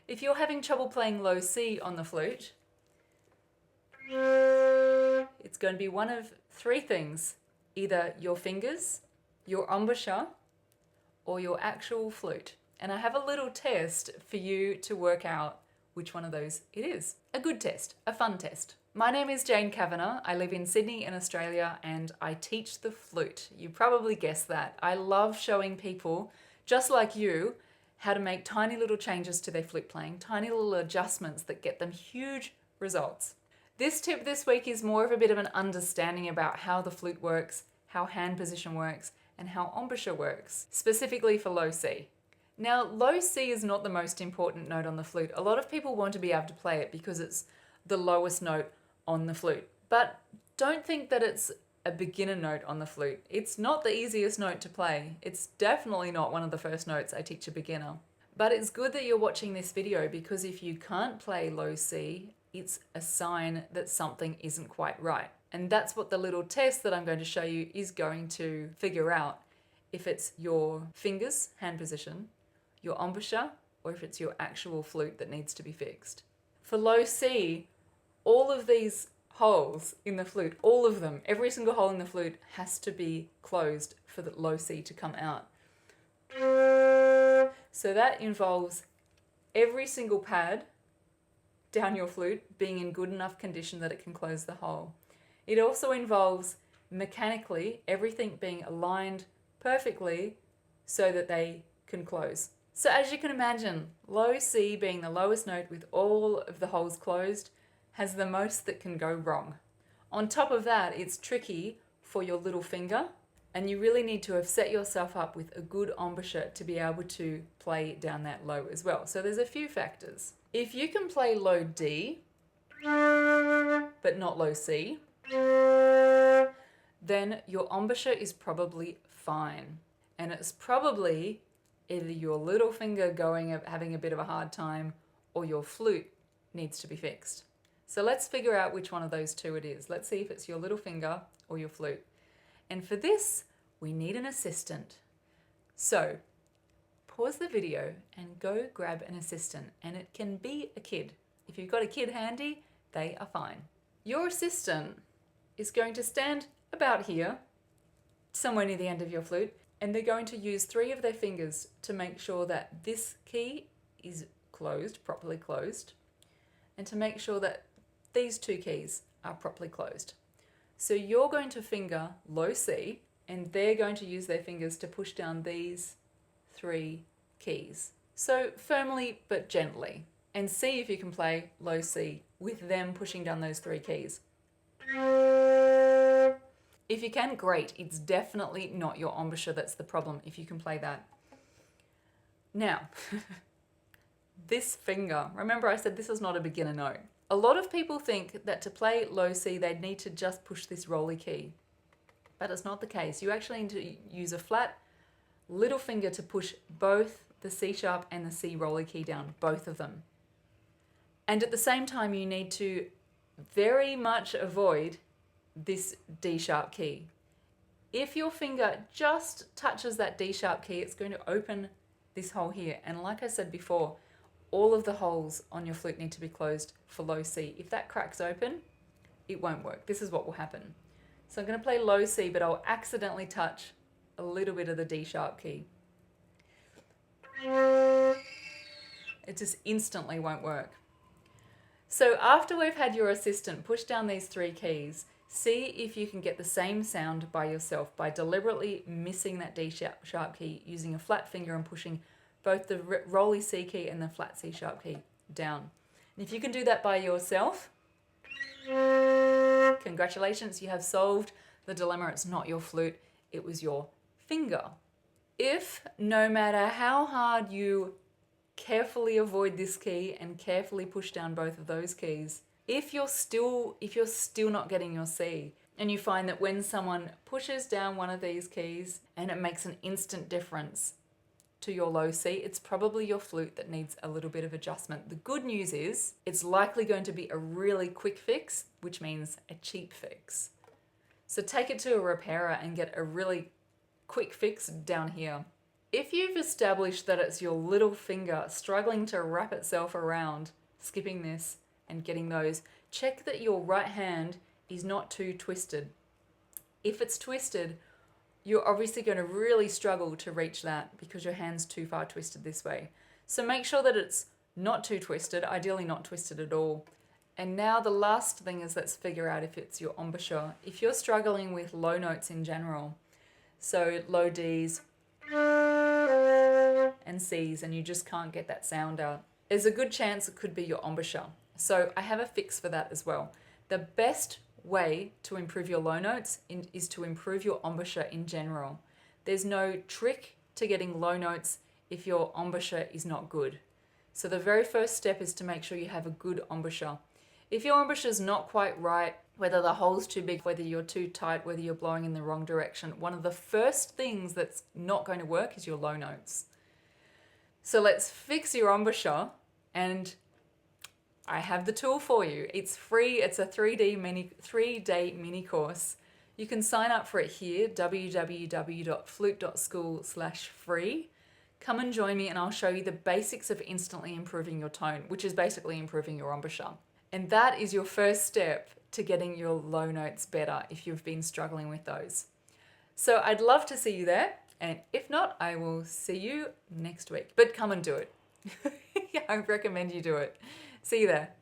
If you're having trouble playing low C on the flute, it's going to be one of three things. Either your fingers, your embouchure, or your actual flute. And I have a little test for you to work out which one of those it is. A good test, a fun test. My name is Jane Kavanagh. I live in Sydney in Australia and I teach the flute. You probably guessed that. I love showing people, just like you, how to make tiny little changes to their flute playing, tiny little adjustments that get them huge results. This tip this week is more of a bit of an understanding about how the flute works, how hand position works, and how embouchure works, specifically for low C. Now, low C is not the most important note on the flute. A lot of people want to be able to play it because it's the lowest note on the flute. But don't think that it's a beginner note on the flute. It's not the easiest note to play. It's definitely not one of the first notes I teach a beginner. But it's good that you're watching this video because if you can't play low C, it's a sign that something isn't quite right. And that's what the little test that I'm going to show you is going to figure out. If it's your fingers, hand position, your embouchure, or if it's your actual flute that needs to be fixed. For low C, all of these holes in the flute, all of them, every single hole in the flute has to be closed for the low C to come out. So that involves every single pad down your flute being in good enough condition that it can close the hole. It also involves mechanically everything being aligned perfectly so that they can close. So as you can imagine, low C being the lowest note with all of the holes closed has the most that can go wrong. On top of that, it's tricky for your little finger and you really need to have set yourself up with a good embouchure to be able to play down that low as well. So there's a few factors. If you can play low D, but not low C, then your embouchure is probably fine. And it's probably either your little finger having a bit of a hard time or your flute needs to be fixed. So let's figure out which one of those two it is. Let's see if it's your little finger or your flute. And for this, we need an assistant. So pause the video and go grab an assistant, and it can be a kid. If you've got a kid handy, they are fine. Your assistant is going to stand about here, somewhere near the end of your flute, and they're going to use 3 of their fingers to make sure that this key is closed, properly closed, and to make sure that these 2 keys are properly closed. So you're going to finger low C, and they're going to use their fingers to push down these 3 keys. So firmly but gently, and see if you can play low C with them pushing down those 3 keys. If you can, great. It's definitely not your embouchure that's the problem if you can play that. Now, this finger, remember I said this is not a beginner note. A lot of people think that to play low C, they'd need to just push this rolly key. But it's not the case. You actually need to use a flat little finger to push both the C sharp and the C rolly key down, both of them. And at the same time, you need to very much avoid this D sharp key. If your finger just touches that D sharp key, it's going to open this hole here. And like I said before, all of the holes on your flute need to be closed for low C. If that cracks open, it won't work. This is what will happen. So I'm going to play low C, but I'll accidentally touch a little bit of the D sharp key. It just instantly won't work. So after we've had your assistant push down these 3 keys, see if you can get the same sound by yourself by deliberately missing that D sharp key using a flat finger and pushing both the rolly C key and the flat C sharp key down. And if you can do that by yourself, congratulations, you have solved the dilemma. It's not your flute, it was your finger. If no matter how hard you carefully avoid this key and carefully push down both of those keys, if you're still not getting your C, and you find that when someone pushes down one of these keys and it makes an instant difference to your low C, it's probably your flute that needs a little bit of adjustment. The good news is it's likely going to be a really quick fix, which means a cheap fix. So take it to a repairer and get a really quick fix down here. If you've established that it's your little finger struggling to wrap itself around skipping this and getting those, check that your right hand is not too twisted. If it's twisted, you're obviously going to really struggle to reach that because your hand's too far twisted this way. So make sure that it's not too twisted, ideally not twisted at all. And now the last thing is, let's figure out if it's your embouchure. If you're struggling with low notes in general, so low Ds and Cs, and you just can't get that sound out, there's a good chance it could be your embouchure. So I have a fix for that as well. The best way to improve your low notes is to improve your embouchure in general. There's no trick to getting low notes if your embouchure is not good. So the very first step is to make sure you have a good embouchure. If your embouchure is not quite right, whether the hole's too big, whether you're too tight, whether you're blowing in the wrong direction, one of the first things that's not going to work is your low notes. So let's fix your embouchure, and I have the tool for you. It's free. It's a 3-day mini course. You can sign up for it here, www.flute.school/free. Come and join me and I'll show you the basics of instantly improving your tone, which is basically improving your embouchure. And that is your first step to getting your low notes better if you've been struggling with those. So I'd love to see you there. And if not, I will see you next week. But come and do it. I recommend you do it. See you there.